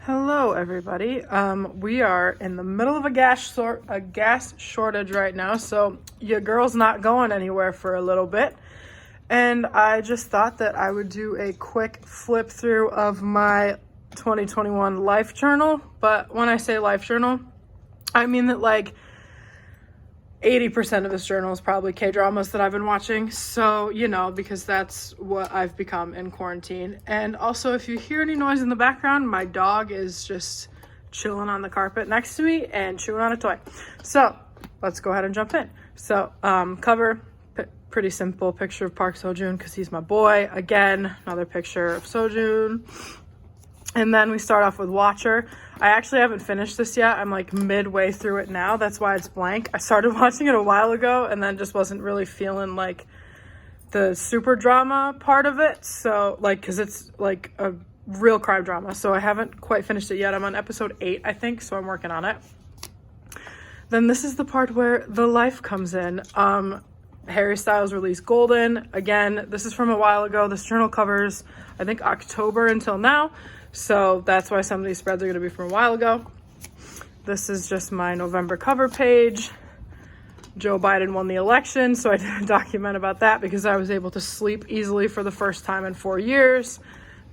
Hello, everybody. We are in the middle of a gas shortage right now, so your girl's not going anywhere for a little bit. And I just thought that I would do a quick flip through of my 2021 life journal. But when I say life journal, I mean that like 80% of this journal is probably K-dramas that I've been watching. So, because that's what I've become in quarantine. And also, if you hear any noise in the background, my dog is just chilling on the carpet next to me and chewing on a toy. So, let's go ahead and jump in. So, cover, pretty simple picture of Park Seo-joon because he's my boy. Again, another picture of Seo-joon. And then we start off with Watcher. I actually haven't finished this yet. I'm like midway through it now. That's why it's blank. I started watching it a while ago and then just wasn't really feeling like the super drama part of it. So because it's like a real crime drama. So I haven't quite finished it yet. I'm on episode 8, I think. So I'm working on it. Then this is the part where the life comes in. Harry Styles released Golden. Again, this is from a while ago. This journal covers, I think, October until now. So that's why some of these spreads are going to be from a while ago. This is just my November cover page. Joe Biden won the election, so I did a document about that because I was able to sleep easily for the first time in 4 years.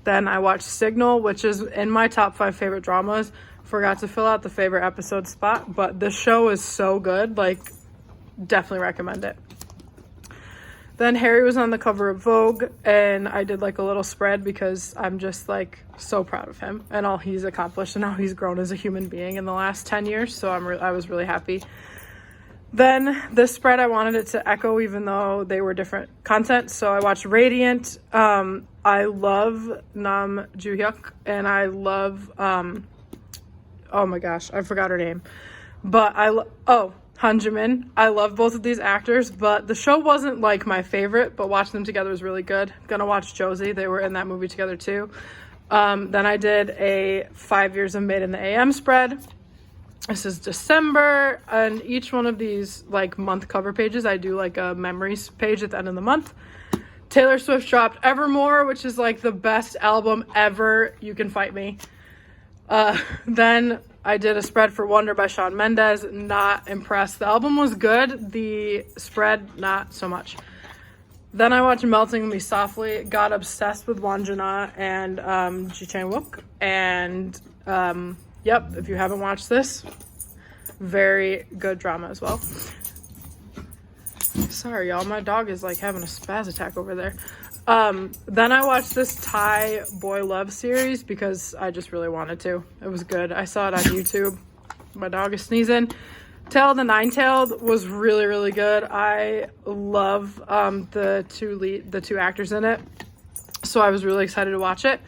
Then I watched Signal, which is in my top 5 favorite dramas. Forgot to fill out the favorite episode spot, but this show is so good. Definitely recommend it. Then Harry was on the cover of Vogue, and I did like a little spread because I'm just so proud of him and all he's accomplished and how he's grown as a human being in the last 10 years. So I was really happy. Then this spread, I wanted it to echo even though they were different content. So I watched Radiant. I love Nam Joo-hyuk and I love, oh my gosh, I forgot her name. But Han Jimin. I love both of these actors, but the show wasn't my favorite, but watching them together was really good. Gonna watch Josie. They were in that movie together too. Then I did a 5 years of Made in the AM spread. This is December, and each one of these month cover pages, I do a memories page at the end of the month. Taylor Swift dropped Evermore, which is the best album ever. You Can Fight Me. Then I did a spread for Wonder by Shawn Mendes. Not impressed. The album was good. The spread, not so much. Then I watched Melting Me Softly. Got obsessed with Wonjana and Ji Chang-wook. And if you haven't watched this, very good drama as well. Sorry, y'all. My dog is having a spaz attack over there. Then I watched this Thai boy love series because I just really wanted to. It was good. I saw it on YouTube. My dog is sneezing. Tale of the Nine-Tailed was really, really good. I love the two actors in it. So I was really excited to watch it.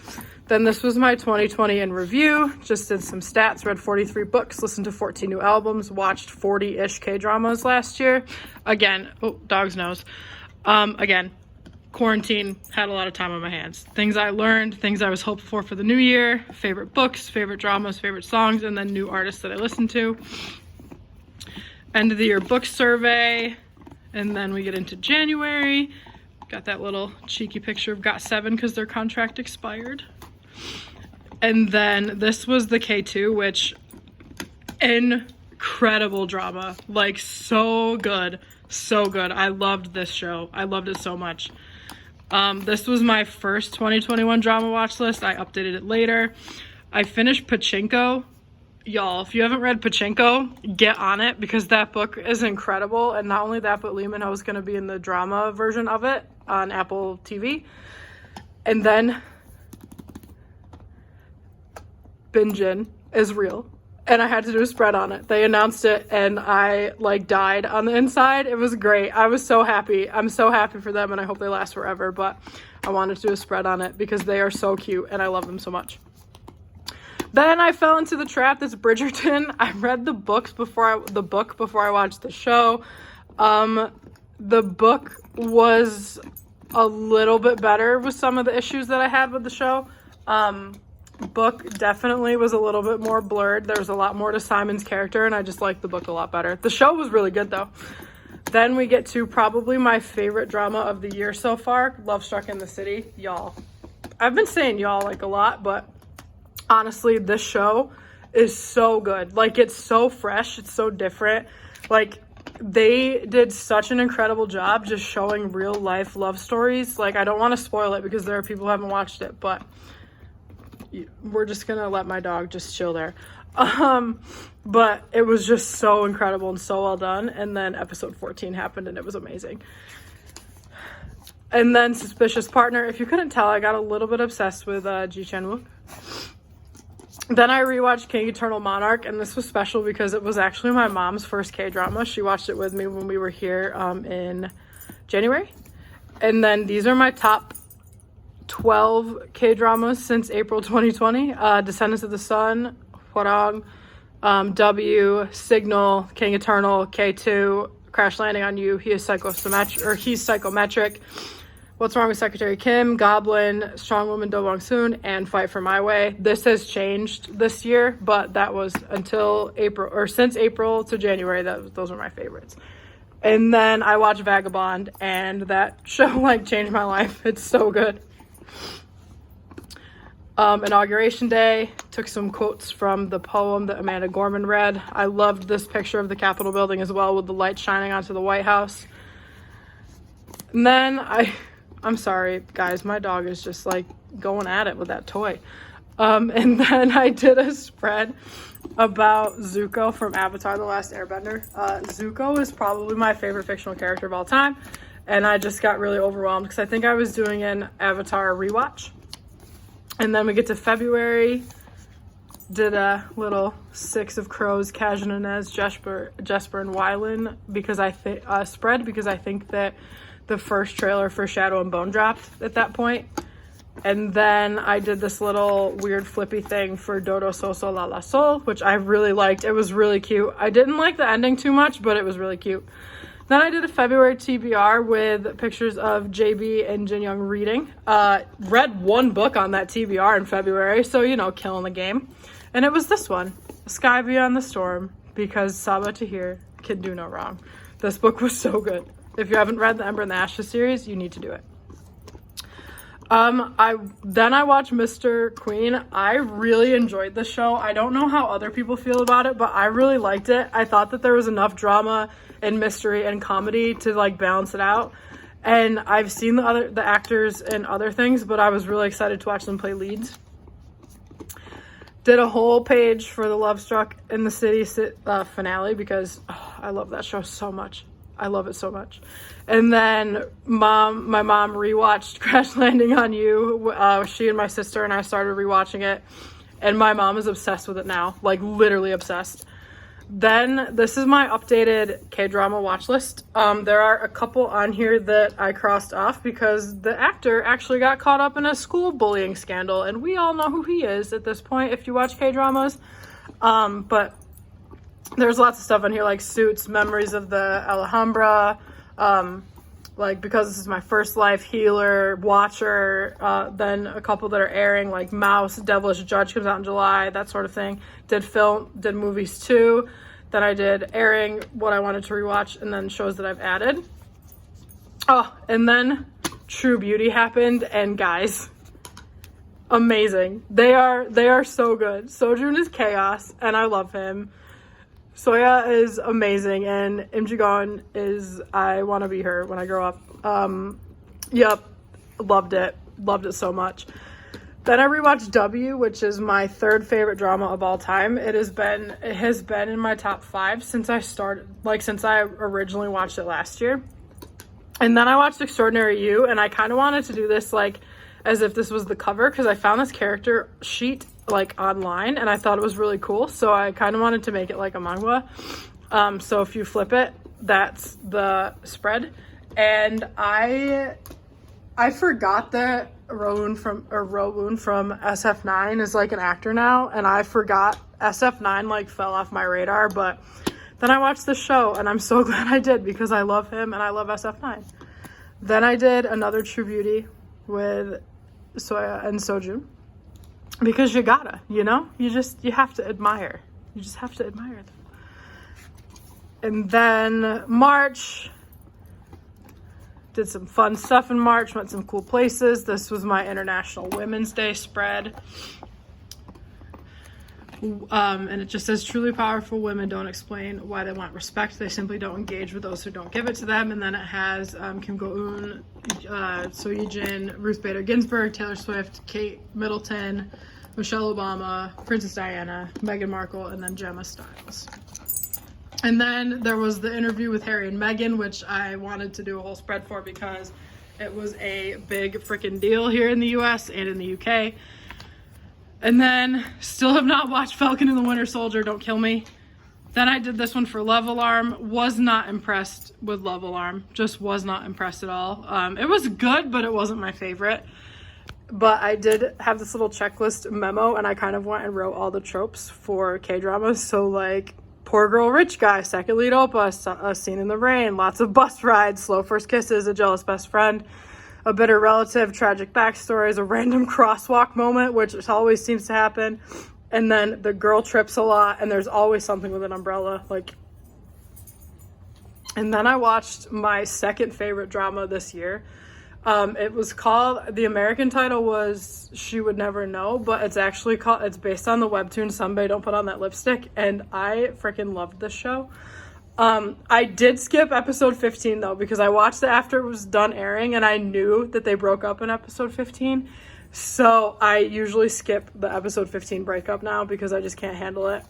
Then this was my 2020 in review. Just did some stats, read 43 books, listened to 14 new albums, watched 40-ish K-dramas last year. Again, dog's nose. Again, quarantine, had a lot of time on my hands. Things I learned, things I was hopeful for the new year, favorite books, favorite dramas, favorite songs, and then new artists that I listened to. End of the year book survey, and then we get into January. Got that little cheeky picture of Got7 because their contract expired. And then this was the K2, which incredible drama. So good. So good. I loved this show. I loved it so much. This was my first 2021 drama watch list. I updated it later. I finished Pachinko. Y'all, if you haven't read Pachinko, get on it because that book is incredible. And not only that, but Lee Min-ho is going to be in the drama version of it on Apple TV. And then Binjin is real. And I had to do a spread on it. They announced it and I died on the inside. It was great. I was so happy. I'm so happy for them and I hope they last forever. But I wanted to do a spread on it because they are so cute and I love them so much. Then I fell into the trap that's Bridgerton. I read the book before I watched the show. The book was a little bit better with some of the issues that I had with the show. Book definitely was a little bit more blurred. There was a lot more to Simon's character, and I just liked the book a lot better. The show was really good, though. Then we get to probably my favorite drama of the year so far, Love Struck in the City. Y'all. I've been saying y'all a lot, but honestly, this show is so good. Like, it's so fresh, it's so different. Like, they did such an incredible job just showing real life love stories. Like, I don't want to spoil it because there are people who haven't watched it, but we're just gonna let my dog just chill there. But it was just so incredible and so well done. And then episode 14 happened and it was amazing. And then Suspicious Partner. If you couldn't tell, I got a little bit obsessed with Ji Chan-wook. Then I rewatched King Eternal Monarch, and this was special because it was actually my mom's first K-drama. She watched it with me when we were here in January. And then these are my top 12 K-dramas since April 2020. Descendants of the Sun, Hwarang, W, Signal, King Eternal, K2, Crash Landing on You, He's Psychometric, What's Wrong with Secretary Kim, Goblin, Strong Woman Do Bong Soon, and Fight for My Way. This has changed this year, but that was until April, or since April to January, those were my favorites. And then I watched Vagabond, and that show like changed my life. It's so good. Inauguration Day, took some quotes from the poem that Amanda Gorman read. I loved this picture of the Capitol building as well, with the light shining onto the White House. And then I'm sorry, guys, my dog is just like going at it with that toy. And then I did a spread about Zuko from Avatar: The Last Airbender. Zuko is probably my favorite fictional character of all time. And I just got really overwhelmed because I think I was doing an Avatar rewatch. And then we get to February, did a little Six of Crows, Kajan Inez, Jesper and Wylan spread because I think that the first trailer for Shadow and Bone dropped at that point. And then I did this little weird flippy thing for Dodo Soso La La Sol, which I really liked. It was really cute. I didn't like the ending too much, but it was really cute. Then I did a February TBR with pictures of JB and Jin Young reading. Read one book on that TBR in February, so, you know, killing the game. And it was this one, Sky Beyond the Storm, because Saba Tahir can do no wrong. This book was so good. If you haven't read the Ember and the Ashes series, you need to do it. I watched Mr. Queen. I really enjoyed the show. I don't know how other people feel about it, but I really liked it. I thought that there was enough drama and mystery and comedy to like balance it out. And I've seen the actors in other things, but I was really excited to watch them play leads. Did a whole page for the Love Struck in the City finale because I love that show so much. I love it so much. And then my mom rewatched Crash Landing on You. She and my sister and I started rewatching it. And my mom is obsessed with it now. Like, literally obsessed. Then, this is my updated K-drama watch list. There are a couple on here that I crossed off because the actor actually got caught up in a school bullying scandal. And we all know who he is at this point if you watch K-dramas. But there's lots of stuff on here like Suits, Memories of the Alhambra, like Because This Is My First Life, Healer, Watcher, then a couple that are airing like Mouse, Devilish Judge comes out in July, that sort of thing. Did movies too. Then I did airing, what I wanted to rewatch, and then shows that I've added. Oh, and then True Beauty happened, and guys, amazing. They are so good. Sojun is chaos, and I love him. Soya is amazing, and Im Ji-gon is, I want to be her when I grow up. Yep, loved it so much. Then I rewatched W, which is my third favorite drama of all time. It has been in my top 5 since I originally watched it last year. And then I watched Extraordinary You, and I kind of wanted to do this like as if this was the cover because I found this character sheet like online and I thought it was really cool, so I kind of wanted to make it like a manga. So if you flip it, that's the spread. And I forgot that Rowoon from SF9 is like an actor now, and I forgot SF9 like fell off my radar, but then I watched the show and I'm so glad I did because I love him and I love SF9. Then I did another True Beauty with Soya and Sojun. Because you gotta, you know? You have to admire. You just have to admire them. And then March, did some fun stuff in March, went some cool places. This was my International Women's Day spread. And it just says, truly powerful women don't explain why they want respect. They simply don't engage with those who don't give it to them. And then it has Kim Go-eun, So Ye-jin, Ruth Bader Ginsburg, Taylor Swift, Kate Middleton, Michelle Obama, Princess Diana, Meghan Markle, and then Gemma Stiles. And then there was the interview with Harry and Meghan, which I wanted to do a whole spread for because it was a big freaking deal here in the US and in the UK. And then still have not watched Falcon and the Winter Soldier, don't kill me. Then I did this one for Love Alarm. Was not impressed with Love Alarm. Just was not impressed at all. It was good, but it wasn't my favorite. But I did have this little checklist memo, and I kind of went and wrote all the tropes for K-dramas. So like, poor girl, rich guy, second lead opus, a scene in the rain, lots of bus rides, slow first kisses, a jealous best friend, a bitter relative, tragic backstories, a random crosswalk moment, which always seems to happen. And then the girl trips a lot, and there's always something with an umbrella. Like, and then I watched my second favorite drama this year. It was called, the American title was She Would Never Know, but it's actually called, it's based on the webtoon Somebody Don't Put on That Lipstick, and I freaking loved this show. I did skip episode 15 though, because I watched it after it was done airing, and I knew that they broke up in episode 15. So I usually skip the episode 15 breakup now because I just can't handle it.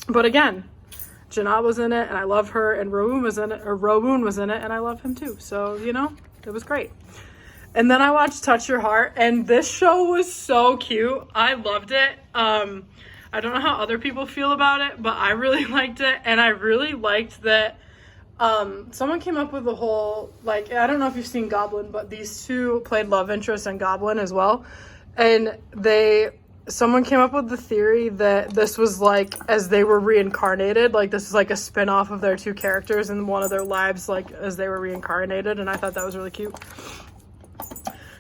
But again, Janelle was in it and I love her, and Rowoon was in it and I love him too. So, you know, it was great. And then I watched Touch Your Heart, and this show was so cute. I loved it. I don't know how other people feel about it, but I really liked it. And I really liked that someone came up with the whole, like, I don't know if you've seen Goblin, but these two played love interest in Goblin as well. And someone came up with the theory that this was like, as they were reincarnated, like this is like a spin-off of their two characters in one of their lives, like as they were reincarnated. And I thought that was really cute.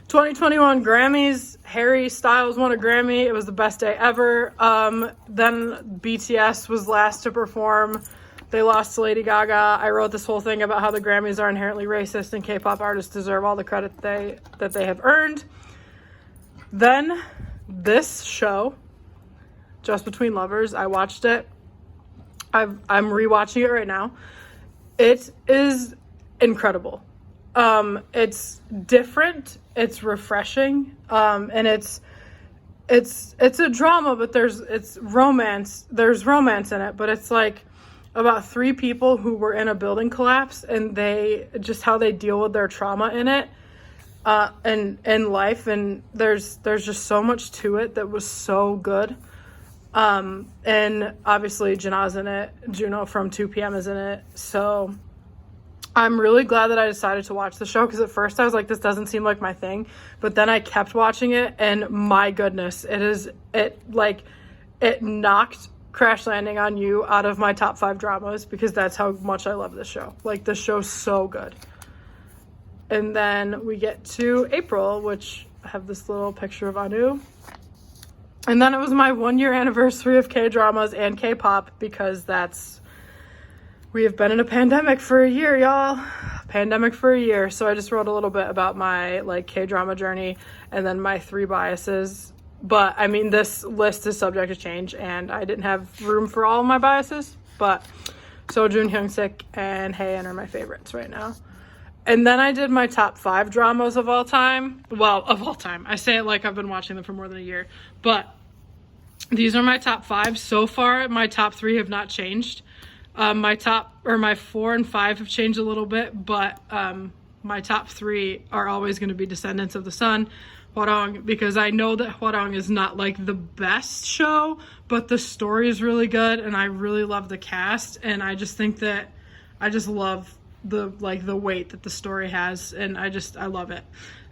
2021 Grammys, Harry Styles won a Grammy. It was the best day ever. Then BTS was last to perform. They lost to Lady Gaga. I wrote this whole thing about how the Grammys are inherently racist and K-pop artists deserve all the credit that they have earned. Then this show, Just Between Lovers, I watched it. I'm rewatching it right now. It is incredible. It's different, it's refreshing, and it's a drama, but it's romance. There's romance in it, but it's like about three people who were in a building collapse, and they just how they deal with their trauma in it, and in life, and there's just so much to it that was so good. And obviously Jana's in it, Juno from 2PM is in it, so I'm really glad that I decided to watch the show, because at first I was like, this doesn't seem like my thing, but then I kept watching it, and my goodness, it knocked Crash Landing on You out of my top 5 dramas, because that's how much I love this show. Like, this show's so good. And then we get to April, which I have this little picture of Anu. And then it was my 1-year anniversary of K-dramas and K-pop, because we have been in a pandemic for a year, y'all. Pandemic for a year. So I just wrote a little bit about my like K-drama journey and then my 3 biases. But I mean, this list is subject to change, and I didn't have room for all of my biases. But Sojun, Hyungsik, and Haein are my favorites right now. And then I did my top 5 dramas of all time. Well, of all time. I say it like I've been watching them for more than a year. But these are my top 5. So far, my top 3 have not changed. My 4 and 5 have changed a little bit, but my top 3 are always going to be Descendants of the Sun, Hwarang, because I know that Hwarang is not like the best show, but the story is really good, and I really love the cast, and I just think that I just love the weight that the story has, and I love it.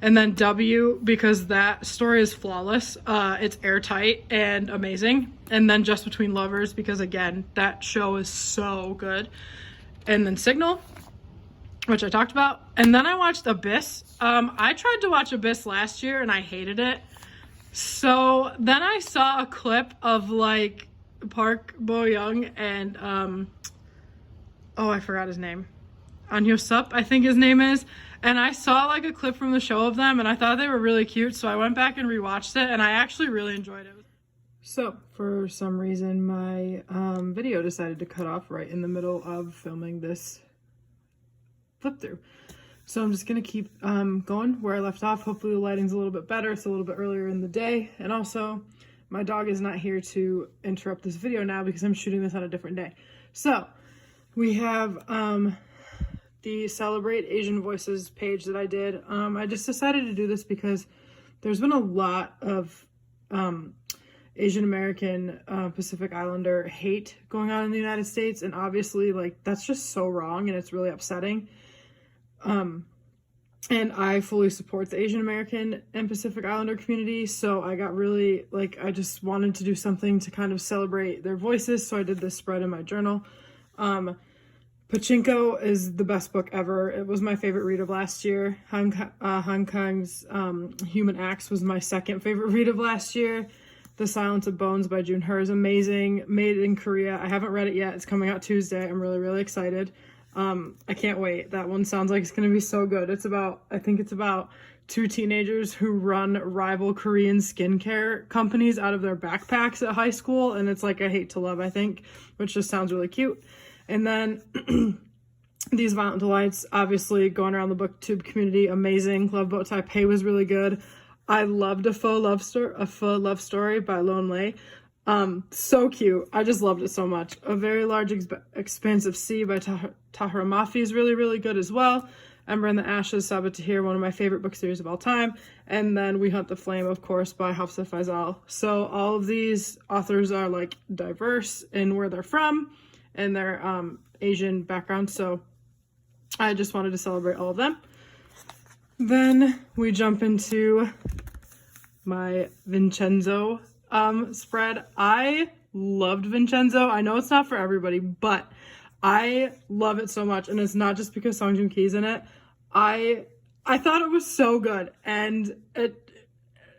And then W, because that story is flawless. It's airtight and amazing. And then Just Between Lovers, because again, that show is so good. And then Signal, which I talked about. And then I watched Abyss. I tried to watch Abyss last year and I hated it. So then I saw a clip of like Park Bo Young and I forgot his name. An Hyo Sup, I think his name is. And I saw like a clip from the show of them, and I thought they were really cute, so I went back and rewatched it, and I actually really enjoyed it. So, for some reason, my video decided to cut off right in the middle of filming this flip through. So I'm just going to keep going where I left off. Hopefully the lighting's a little bit better. It's a little bit earlier in the day. And also, my dog is not here to interrupt this video now because I'm shooting this on a different day. So, we have the Celebrate Asian Voices page that I did. I just decided to do this because there's been a lot of Asian American Pacific Islander hate going on in the United States, and obviously like that's just so wrong and it's really upsetting. And I fully support the Asian American and Pacific Islander community, so I got really like I just wanted to do something to kind of celebrate their voices, so I did this spread in my journal. Pachinko is the best book ever. It was my favorite read of last year. Hong Kong's Human Acts was my second favorite read of last year. The Silence of Bones by June Her is amazing. Made in Korea. I haven't read it yet. It's coming out Tuesday. I'm really, really excited. I can't wait. That one sounds like it's going to be so good. I think it's about two teenagers who run rival Korean skincare companies out of their backpacks at high school. And it's like a hate to love, I think, which just sounds really cute. And then These Violent Delights, obviously going around the booktube community, amazing. Love Boat Taipei was really good. I loved A Pho Love Story by Lone Lei. So cute. I just loved it so much. A Very Large Expanse of Sea by Tahira Mafi is really, really good as well. Ember in the Ashes, Sabaa Tahir, one of my favorite book series of all time. And then We Hunt the Flame, of course, by Hafsa Faizal. So all of these authors are like diverse in where they're from and their Asian background. So I just wanted to celebrate all of them. Then we jump into my Vincenzo spread. I loved Vincenzo. I know it's not for everybody, but I love it so much, and it's not just because Song Joong Ki's in it. I thought it was so good, and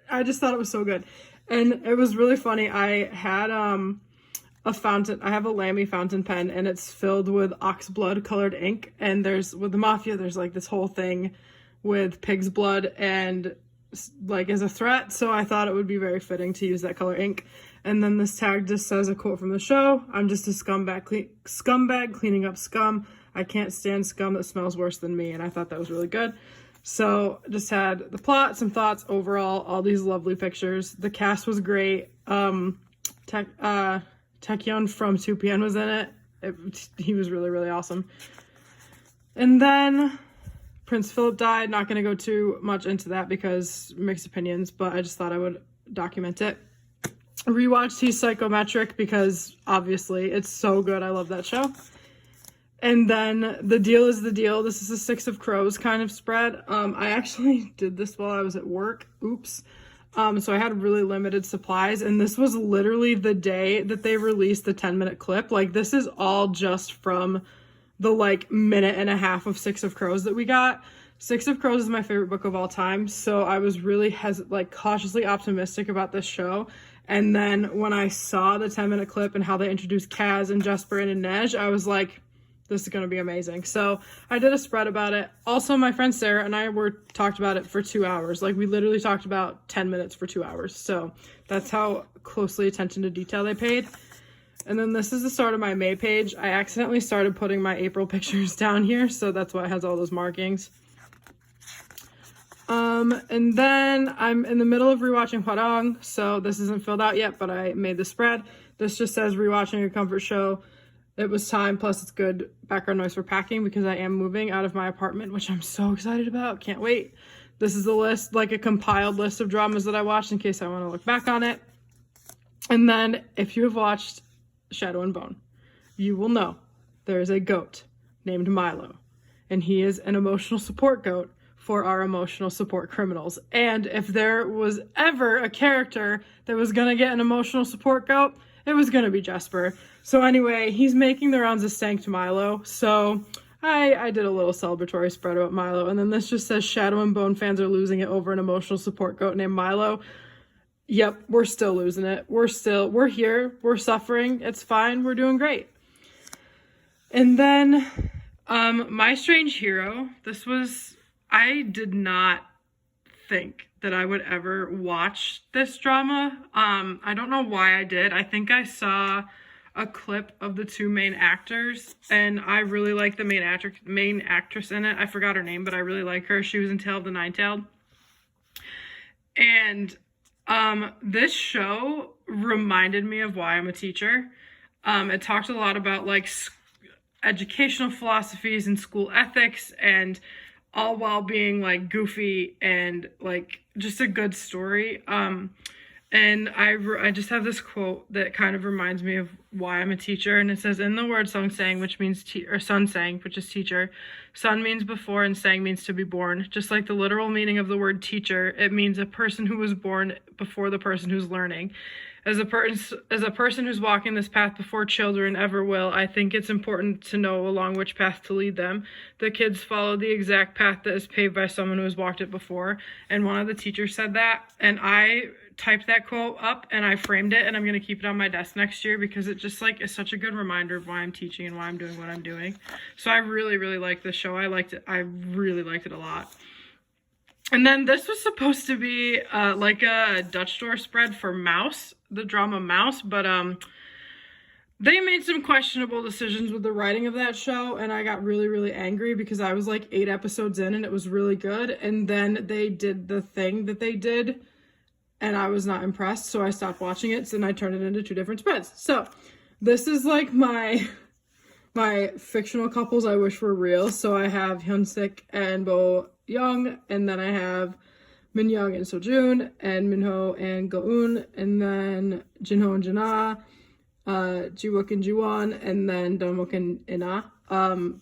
I just thought it was so good, and it was really funny. I had a fountain. I have a Lamy fountain pen, and it's filled with ox blood colored ink. And with the mafia, there's like this whole thing with pig's blood and like as a threat. So I thought it would be very fitting to use that color ink. And then this tag just says a quote from the show. I'm just a scumbag cleaning up scum. I can't stand scum that smells worse than me. And I thought that was really good. So just had the plot, some thoughts overall, all these lovely pictures. The cast was great. Taecyeon from 2PM was in it. He was really, really awesome. And then Prince Philip died. Not going to go too much into that because mixed opinions, but I just thought I would document it. Rewatched He's Psychometric because obviously it's so good. I love that show. And then The Deal is the Deal. This is a Six of Crows kind of spread. I actually did this while I was at work. Oops. So I had really limited supplies, and this was literally the day that they released the 10-minute clip. Like, this is all just from the like minute and a half of Six of Crows that we got. Six of Crows is my favorite book of all time, so I was really cautiously optimistic about this show. And then when I saw the 10-minute clip and how they introduced Kaz and Jesper and Inej, I was like, this is going to be amazing. So I did a spread about it. Also, my friend Sarah and I talked about it for 2 hours. Like, we literally talked about 10 minutes for 2 hours. So that's how closely attention to detail they paid. And then this is the start of my May page. I accidentally started putting my April pictures down here, so that's why it has all those markings. And then I'm in the middle of rewatching Hwarang, so this isn't filled out yet, but I made the spread. This just says rewatching a comfort show. It was time, plus it's good background noise for packing because I am moving out of my apartment, which I'm so excited about. Can't wait. This is a list, like a compiled list of dramas that I watched in case I want to look back on it. And then if you have watched Shadow and Bone, you will know there is a goat named Milo, and he is an emotional support goat for our emotional support criminals. And if there was ever a character that was gonna get an emotional support goat, it was gonna be Jesper. So anyway, he's making the rounds of Sanct Milo. So I did a little celebratory spread about Milo, and then this just says Shadow and Bone fans are losing it over an emotional support goat named Milo. Yep, we're still losing it. We're here. We're suffering. It's fine. We're doing great. And then, My Strange Hero. I did not think that I would ever watch this drama. I don't know why I did. I think I saw a clip of the two main actors, and I really like the main actress in it. I forgot her name, but I really like her. She was in Tale of the Nine-Tailed. And this show reminded me of why I'm a teacher. It talked a lot about like educational philosophies and school ethics, and all while being like goofy and like just a good story. And I just have this quote that kind of reminds me of why I'm a teacher. And it says, in the word sung sang, which means sun sang, which is teacher, sun means before and sang means to be born. Just like the literal meaning of the word teacher, it means a person who was born before the person who's learning. As a person who's walking this path before children ever will, I think it's important to know along which path to lead them. The kids follow the exact path that is paved by someone who has walked it before. And one of the teachers said that, and I typed that quote up and I framed it, and I'm going to keep it on my desk next year because it just like is such a good reminder of why I'm teaching and why I'm doing what I'm doing. So I really, really like this show. I really liked it a lot. And then this was supposed to be like a Dutch door spread for Mouse, the drama Mouse, but they made some questionable decisions with the writing of that show, and I got really, really angry because I was like 8 episodes in and it was really good, and then they did the thing that they did and I was not impressed, so I stopped watching it, and I turned it into 2 different spreads. So this is like my fictional couples I wish were real. So I have Hyunsik and Bo Young, and then I have Min Young and Sojun, and Minho and Go-eun, and then Jinho and Jana, Jiwook and Jiwon, and then Donwook and Ina.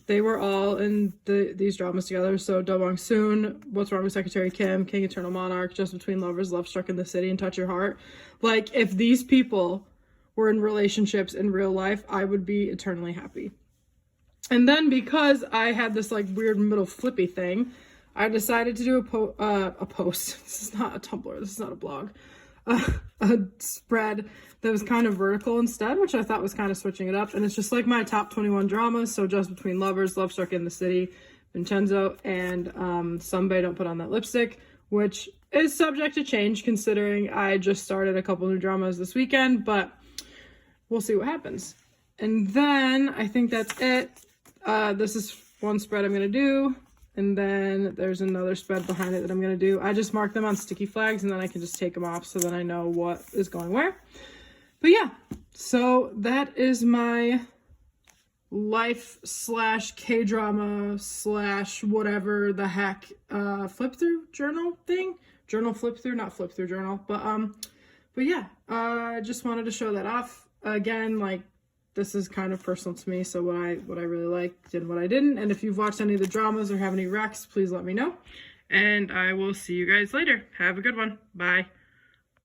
They were all in these dramas together. So Do Bong Soon, What's Wrong with Secretary Kim, King Eternal Monarch, Just Between Lovers, Love Struck in the City, and Touch Your Heart. Like, if these people were in relationships in real life, I would be eternally happy. And then because I had this like weird middle flippy thing, I decided to do a post. This is not a Tumblr. This is not a blog. A spread that was kind of vertical instead, which I thought was kind of switching it up. And it's just like my top 21 dramas. So Just Between Lovers, Love Struck in the City, Vincenzo, and Sunbae Don't Put on That Lipstick, which is subject to change considering I just started a couple new dramas this weekend, but we'll see what happens. And then I think that's it. This is one spread I'm going to do. And then there's another spread behind it that I'm going to do. I just mark them on sticky flags and then I can just take them off so then I know what is going where. But yeah, so that is my life / K-drama / whatever the heck flip through journal thing. Journal flip through, not flip through journal. But yeah, I just wanted to show that off. Again, like, this is kind of personal to me, so what I really liked and what I didn't. And if you've watched any of the dramas or have any recs, please let me know. And I will see you guys later. Have a good one. Bye.